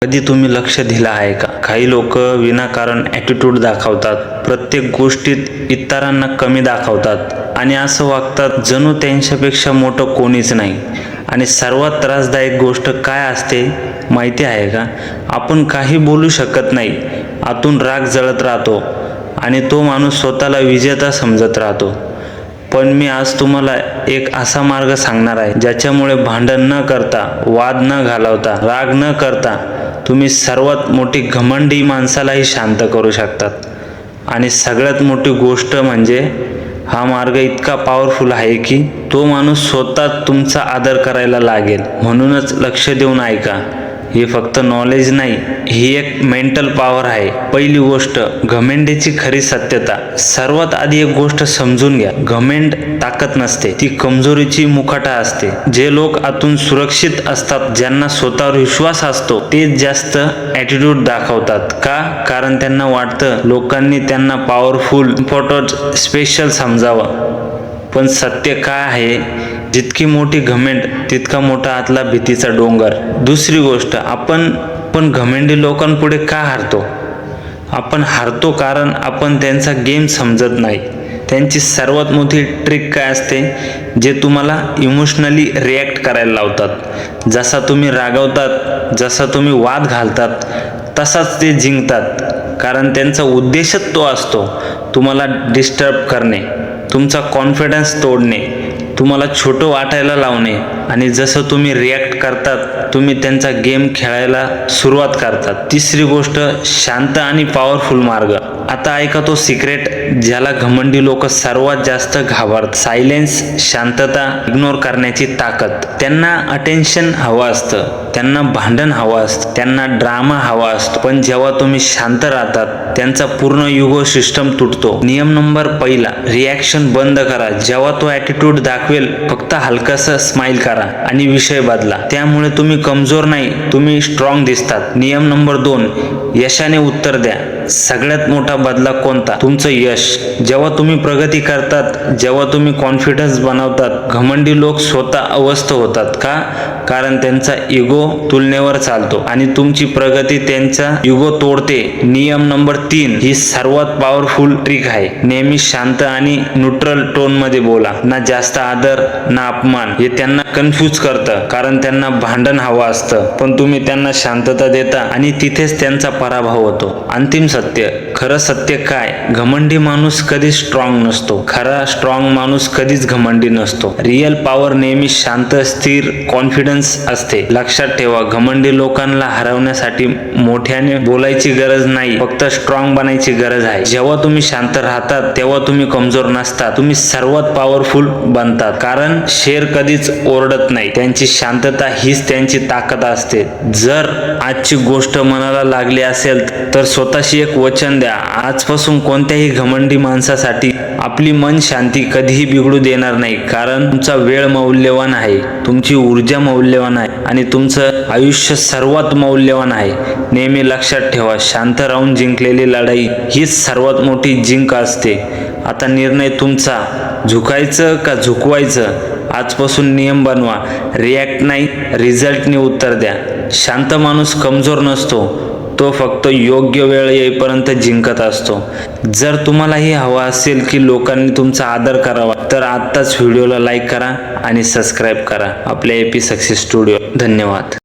कधी तुम्ही लक्ष दिलं आहे का? काही लोक विनाकारण ॲटिट्यूड दाखवतात, प्रत्येक गोष्टीत इतरांना कमी दाखवतात आणि असं वागतात जणू त्यांच्यापेक्षा मोठं कोणीच नाही. आणि सर्वात त्रासदायक गोष्ट काय असते माहिती आहे का? आपण काही बोलू शकत नाही, आतून राग जळत राहतो आणि तो माणूस स्वतःला विजेता समजत राहतो. पण मी आज तुम्हाला एक असा मार्ग सांगणार आहे ज्याच्यामुळे भांडण न करता, वाद न घालवता, राग न करता तुम्ही सर्वात मोठी घमंडी माणसालाही शांत करू शकतात. आणि सगळ्यात मोठी गोष्ट म्हणजे हा मार्ग इतका पॉवरफुल आहे की तो माणूस स्वतः तुमचा आदर करायला लागेल. म्हणूनच लक्ष देऊन ऐका. हे फक्त नॉलेज नाही, ही एक मेंटल पॉवर आहे. पहिली गोष्ट, घमेंडीची खरी सत्यता. सर्वात आधी एक गोष्ट समजून घ्या, घमेंड ताकद नसते, ती कमजोरीची मुखवटा असते. जे लोक आतून सुरक्षित असतात, ज्यांना स्वतःवर विश्वास असतो, तेच जास्त ॲटिट्यूड दाखवतात. का? कारण त्यांना वाटतं लोकांनी त्यांना पॉवरफुल, इम्पॉर्टंट, स्पेशल समजावं. पण सत्य काय आहे? जितकी मोठी घमेंड तितका मोठा आतला भीतीचा डोंगर. दुसरी गोष्ट, आपण घमेंडी लोकांपुढे का हारतो? आपण हारतो कारण आपण त्यांचा गेम समजत नाही. त्यांची सर्वात मोठी ट्रिक काय असते? जे तुम्हाला इमोशनली रिॲक्ट करायला लावतात. जसा तुम्ही रागवतात, जसा तुम्ही वाद घालतात, तसाच ते जिंकतात. कारण त्यांचा उद्देशच तो असतो, तुम्हाला डिस्टर्ब करणे, तुमचा कॉन्फिडन्स तोडणे, तुम्हाला छोटं वाटायला लावणे. आणि जसं तुम्ही रिॲक्ट करतात, तुम्ही त्यांचा गेम खेळायला सुरुवात करतात. तिसरी गोष्ट, शांत आणि पॉवरफुल मार्ग. आता ऐका तो सिक्रेट ज्याला घमंडी लोक सर्वात जास्त घाबरतात. सायलेन्स, शांतता, इग्नोर करण्याची ताकद. त्यांना अटेन्शन हवं असतं, त्यांना भांडण हवं असतं, त्यांना ड्रामा हवा असतो. पण जेव्हा तुम्ही शांत राहतात, त्यांचा पूर्ण युगो सिस्टम तुटतो. नियम नंबर पहिला, रिॲक्शन बंद करा. जेव्हा तो ॲटिट्यूड दाखवेल, फक्त हलकासं स्माइल करा आणि विषय बदला. त्यामुळे तुम्ही कमजोर नाही, तुम्ही स्ट्रॉंग दिसतात. नियम नंबर 2, यशाने उत्तर द्या. सगळ्यात मोठा बदला कोणता? तुमचं यश. जेव्हा तुम्ही प्रगती करतात, जेव्हा तुम्ही कॉन्फिडन्स बनवतात, घमंडी लोक स्वतः अवस्थ होतात. का? कारण त्यांचा इगो तुलनेवर चालतो आणि तुमची प्रगती त्यांचा इगो तोडते. नियम नंबर 3, ही सर्वात पॉवरफुल ट्रिक आहे. नेहमी शांत आणि न्यूट्रल टोन मध्ये बोला. ना जास्त आदर ना अपमान. हे त्यांना कन्फ्यूज करतं, कारण त्यांना भांडण हवं असतं, पण तुम्ही त्यांना शांतता देता आणि तिथेच त्यांचा पराभव होतो. अंतिम सत्य, खरं सत्य काय? घमंडी माणूस कधीच स्ट्रॉंग नसतो. खरा स्ट्रॉंग माणूस कधीच घमंडी नसतो. रिअल पॉवर नेहमी शांत, स्थिर, कॉन्फिडन्स असते. लक्षात ठेवा, घमंडी लोकांना हरवण्यासाठी मोठ्याने बोलायची गरज नाही, फक्त स्ट्रॉंग बनायची गरज आहे. जेव्हा तुम्ही शांत राहतात, तेव्हा तुम्ही कमजोर नसतात, तुम्ही सर्वात पॉवरफुल बनतात. कारण शेर कधीच ओरडत नाही, त्यांची शांतता हीच त्यांची ताकद असते. जर आजची गोष्ट मनाला लागली असेल तर स्वतःशी एक वचन द्या, आजपासून कोणत्याही घमंडी माणसासाठी आपली मन शांती कधीही बिघडू देणार नाही. कारण तुमचा वेळ मौल्यवान आहे, तुमची ऊर्जा मौल्यवान आहे आणि तुमचं आयुष्य सर्वात मौल्यवान आहे. नेहमी लक्षात ठेवा, शांत राहून जिंकलेली लढाई हीच सर्वात मोठी जिंक असते. आता निर्णय तुमचा, झुकायचं का झुकवायचं. आजपासून नियम बनवा, रिॲक्ट नाही, रिझल्टने उत्तर द्या. शांत माणूस कमजोर नसतो, तो फक्त योग्य वेळ येईपर्यंत जिंकत असतो. जर तुम्हालाही हवा असेल की लोकांनी तुमचा आदर करावा, तर आत्ताच व्हिडिओला लाईक करा आणि सबस्क्राईब करा आपल्या AP सक्सेस स्टुडिओ. धन्यवाद.